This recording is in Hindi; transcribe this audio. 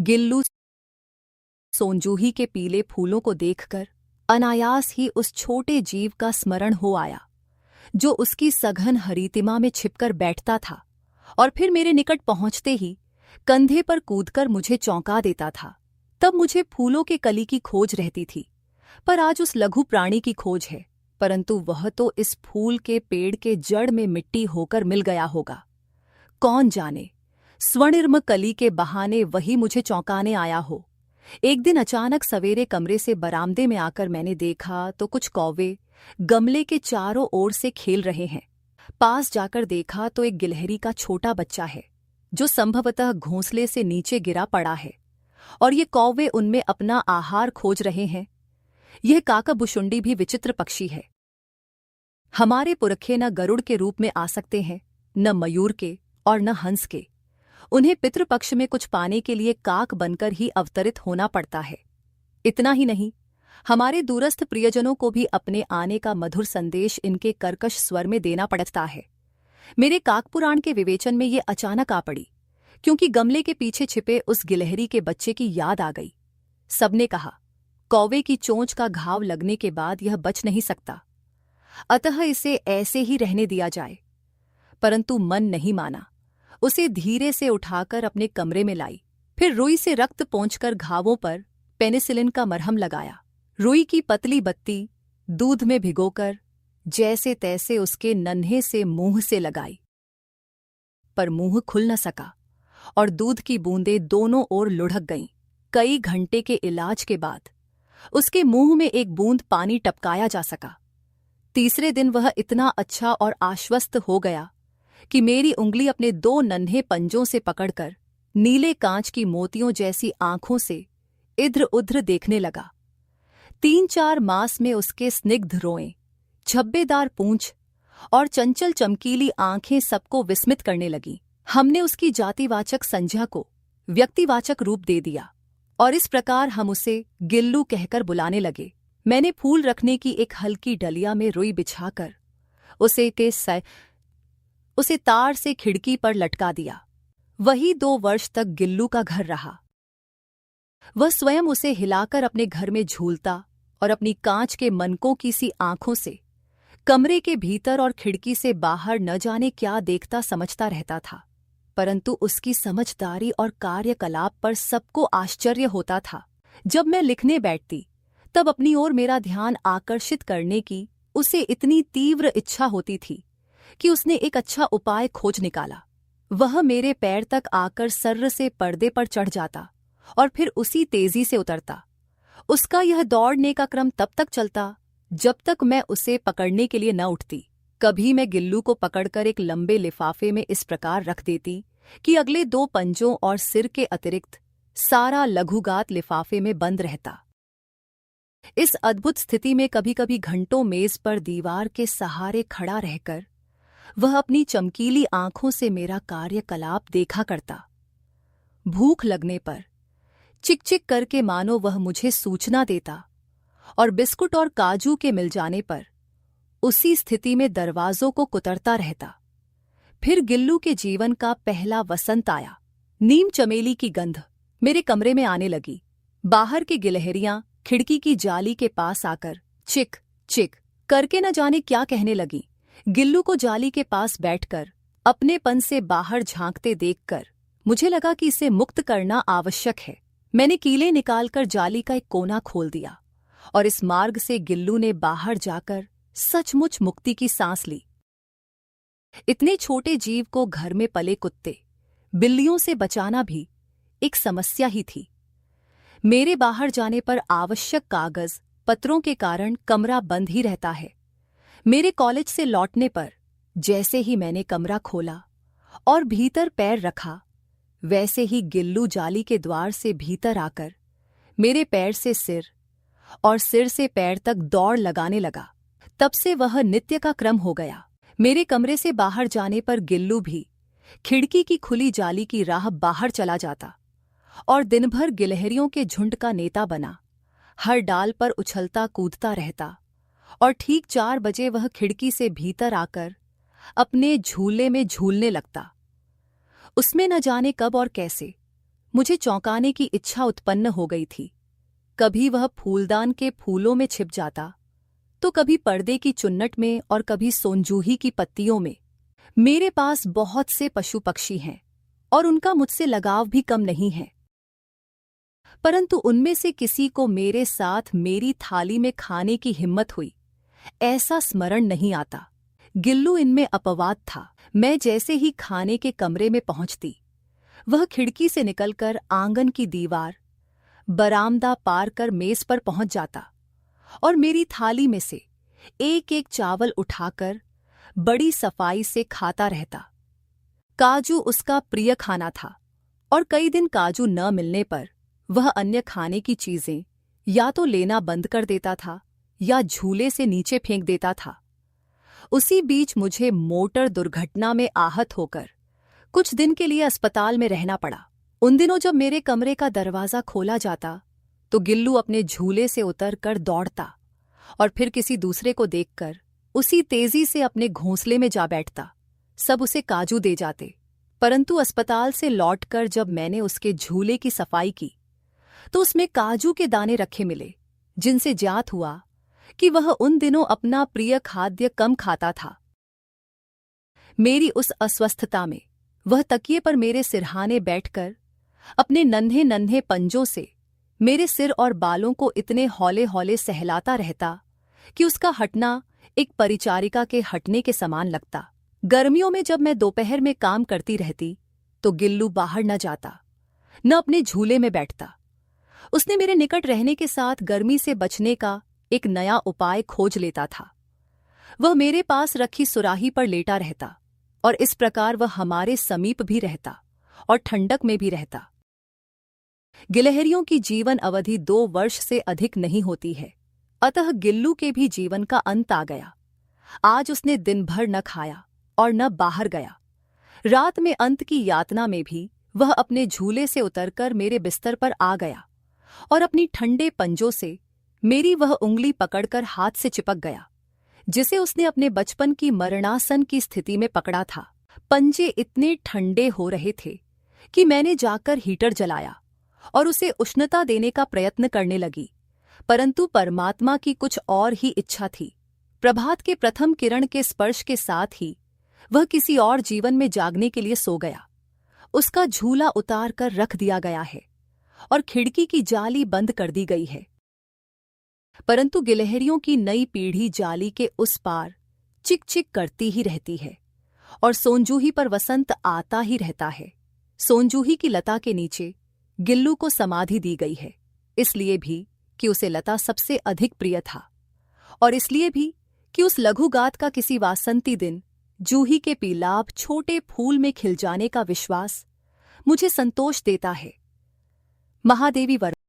गिल्लू सोनजूही के पीले फूलों को देखकर अनायास ही उस छोटे जीव का स्मरण हो आया जो उसकी सघन हरीतिमा में छिपकर बैठता था और फिर मेरे निकट पहुंचते ही कंधे पर कूदकर मुझे चौंका देता था। तब मुझे फूलों के कली की खोज रहती थी, पर आज उस लघु प्राणी की खोज है, परंतु वह तो इस फूल के पेड़ के जड़ में मिट्टी होकर मिल गया होगा। कौन जाने, स्वर्णिम कली के बहाने वही मुझे चौंकाने आया हो। एक दिन अचानक सवेरे कमरे से बरामदे में आकर मैंने देखा तो कुछ कौवे गमले के चारों ओर से खेल रहे हैं। पास जाकर देखा तो एक गिलहरी का छोटा बच्चा है जो संभवतः घोंसले से नीचे गिरा पड़ा है और ये कौवे उनमें अपना आहार खोज रहे हैं। यह काकाबुशुंडी भी विचित्र पक्षी है। हमारे पुरखे न गरुड़ के रूप में आ सकते हैं, न मयूर के और न हंस के। उन्हें पितृपक्ष में कुछ पाने के लिए काक बनकर ही अवतरित होना पड़ता है। इतना ही नहीं, हमारे दूरस्थ प्रियजनों को भी अपने आने का मधुर संदेश इनके कर्कश स्वर में देना पड़ता है। मेरे काकपुराण के विवेचन में ये अचानक आ पड़ी, क्योंकि गमले के पीछे छिपे उस गिलहरी के बच्चे की याद आ गई। सबने कहा, कौवे की चोंच का घाव लगने के बाद यह बच नहीं सकता, अतः इसे ऐसे ही रहने दिया जाए। परंतु मन नहीं माना। उसे धीरे से उठाकर अपने कमरे में लाई, फिर रुई से रक्त पोंछकर घावों पर पेनिसिलिन का मरहम लगाया। रुई की पतली बत्ती दूध में भिगोकर जैसे तैसे उसके नन्हे से मुंह से लगाई, पर मुंह खुल न सका और दूध की बूंदें दोनों ओर लुढ़क गईं। कई घंटे के इलाज के बाद उसके मुंह में एक बूंद पानी टपकाया जा सका। तीसरे दिन वह इतना अच्छा और आश्वस्त हो गया कि मेरी उंगली अपने 2 नन्हे पंजों से पकड़कर नीले कांच की मोतियों जैसी आंखों से इधर उधर देखने लगा। 3-4 मास में उसके स्निग्ध रोएं, झब्बेदार पूंछ और चंचल चमकीली आंखें सबको विस्मित करने लगीं। हमने उसकी जातिवाचक संज्ञा को व्यक्तिवाचक रूप दे दिया और इस प्रकार हम उसे गिल्लू कहकर बुलाने लगे। मैंने फूल रखने की एक हल्की डलिया में रुई बिछाकर उसे तार से खिड़की पर लटका दिया। वही 2 वर्ष तक गिल्लू का घर रहा। वह स्वयं उसे हिलाकर अपने घर में झूलता और अपनी कांच के मनकों की सी आंखों से कमरे के भीतर और खिड़की से बाहर न जाने क्या देखता समझता रहता था। परंतु उसकी समझदारी और कार्यकलाप पर सबको आश्चर्य होता था। जब मैं लिखने बैठती तब अपनी ओर मेरा ध्यान आकर्षित करने की उसे इतनी तीव्र इच्छा होती थी कि उसने एक अच्छा उपाय खोज निकाला। वह मेरे पैर तक आकर सर्र से पर्दे पर चढ़ जाता और फिर उसी तेजी से उतरता। उसका यह दौड़ने का क्रम तब तक चलता जब तक मैं उसे पकड़ने के लिए न उठती। कभी मैं गिल्लू को पकड़कर एक लंबे लिफाफे में इस प्रकार रख देती कि अगले 2 पंजों और सिर के अतिरिक्त सारा लघुगात लिफाफे में बंद रहता। इस अद्भुत स्थिति में कभी-कभी घंटों मेज पर दीवार के सहारे खड़ा रहकर वह अपनी चमकीली आंखों से मेरा कार्यकलाप देखा करता। भूख लगने पर चिक-चिक करके मानो वह मुझे सूचना देता और बिस्कुट और काजू के मिल जाने पर उसी स्थिति में दरवाजों को कुतरता रहता। फिर गिल्लू के जीवन का पहला वसंत आया। नीम चमेली की गंध मेरे कमरे में आने लगी। बाहर की गिलहरियां खिड़की की जाली के पास आकर चिक चिक करके न जाने क्या कहने लगी। गिल्लू को जाली के पास बैठकर अपनेपन से बाहर झांकते देखकर मुझे लगा कि इसे मुक्त करना आवश्यक है। मैंने कीले निकालकर जाली का एक कोना खोल दिया और इस मार्ग से गिल्लू ने बाहर जाकर सचमुच मुक्ति की सांस ली। इतने छोटे जीव को घर में पले कुत्ते बिल्लियों से बचाना भी एक समस्या ही थी। मेरे बाहर जाने पर आवश्यक कागज पत्रों के कारण कमरा बंद ही रहता है। मेरे कॉलेज से लौटने पर जैसे ही मैंने कमरा खोला और भीतर पैर रखा, वैसे ही गिल्लू जाली के द्वार से भीतर आकर मेरे पैर से सिर और सिर से पैर तक दौड़ लगाने लगा। तब से वह नित्य का क्रम हो गया। मेरे कमरे से बाहर जाने पर गिल्लू भी खिड़की की खुली जाली की राह बाहर चला जाता और दिन भर गिलहरियों के झुंड का नेता बना हर डाल पर उछलता कूदता रहता और ठीक 4 बजे वह खिड़की से भीतर आकर अपने झूले में झूलने लगता। उसमें न जाने कब और कैसे मुझे चौंकाने की इच्छा उत्पन्न हो गई थी। कभी वह फूलदान के फूलों में छिप जाता, तो कभी पर्दे की चुन्नट में और कभी सोनजूही की पत्तियों में। मेरे पास बहुत से पशु पक्षी हैं और उनका मुझसे लगाव भी कम नहीं है, परंतु उनमें से किसी को मेरे साथ मेरी थाली में खाने की हिम्मत हुई, ऐसा स्मरण नहीं आता। गिल्लू इनमें अपवाद था। मैं जैसे ही खाने के कमरे में पहुंचती, वह खिड़की से निकलकर आंगन की दीवार, बरामदा पार कर मेज पर पहुंच जाता और मेरी थाली में से एक एक चावल उठाकर बड़ी सफाई से खाता रहता। काजू उसका प्रिय खाना था और कई दिन काजू न मिलने पर वह अन्य खाने की चीजें या तो लेना बंद कर देता था या झूले से नीचे फेंक देता था। उसी बीच मुझे मोटर दुर्घटना में आहत होकर कुछ दिन के लिए अस्पताल में रहना पड़ा। उन दिनों जब मेरे कमरे का दरवाजा खोला जाता तो गिल्लू अपने झूले से उतर कर दौड़ता और फिर किसी दूसरे को देखकर उसी तेजी से अपने घोंसले में जा बैठता। सब उसे काजू दे जाते, परंतु अस्पताल से लौटकर जब मैंने उसके झूले की सफाई की तो उसमें काजू के दाने रखे मिले, जिनसे ज्ञात हुआ कि वह उन दिनों अपना प्रिय खाद्य कम खाता था। मेरी उस अस्वस्थता में वह तकिए पर मेरे सिरहाने बैठकर अपने नन्हे नन्हे पंजों से मेरे सिर और बालों को इतने हौले हौले सहलाता रहता कि उसका हटना एक परिचारिका के हटने के समान लगता। गर्मियों में जब मैं दोपहर में काम करती रहती तो गिल्लू बाहर न जाता, न अपने झूले में बैठता। उसने मेरे निकट रहने के साथ गर्मी से बचने का एक नया उपाय खोज लेता था। वह मेरे पास रखी सुराही पर लेटा रहता और इस प्रकार वह हमारे समीप भी रहता और ठंडक में भी रहता। गिलहरियों की जीवन अवधि 2 वर्ष से अधिक नहीं होती है, अतः गिल्लू के भी जीवन का अंत आ गया। आज उसने दिन भर न खाया और न बाहर गया। रात में अंत की यातना में भी वह अपने झूले से उतरकर मेरे बिस्तर पर आ गया और अपनी ठंडे पंजों से मेरी वह उंगली पकड़कर हाथ से चिपक गया जिसे उसने अपने बचपन की मरणासन की स्थिति में पकड़ा था। पंजे इतने ठंडे हो रहे थे कि मैंने जाकर हीटर जलाया और उसे उष्णता देने का प्रयत्न करने लगी, परंतु परमात्मा की कुछ और ही इच्छा थी। प्रभात के प्रथम किरण के स्पर्श के साथ ही वह किसी और जीवन में जागने के लिए सो गया। उसका झूला उतार कर रख दिया गया है और खिड़की की जाली बंद कर दी गई है, परंतु गिलहरियों की नई पीढ़ी जाली के उस पार चिक चिक करती ही रहती है और सोनजूही पर वसंत आता ही रहता है। सोनजूही की लता के नीचे गिल्लू को समाधि दी गई है, इसलिए भी कि उसे लता सबसे अधिक प्रिय था और इसलिए भी कि उस लघुगात का किसी वासंती दिन जूही के पीलाभ छोटे फूल में खिल जाने का विश्वास मुझे संतोष देता है। महादेवी वर्मा।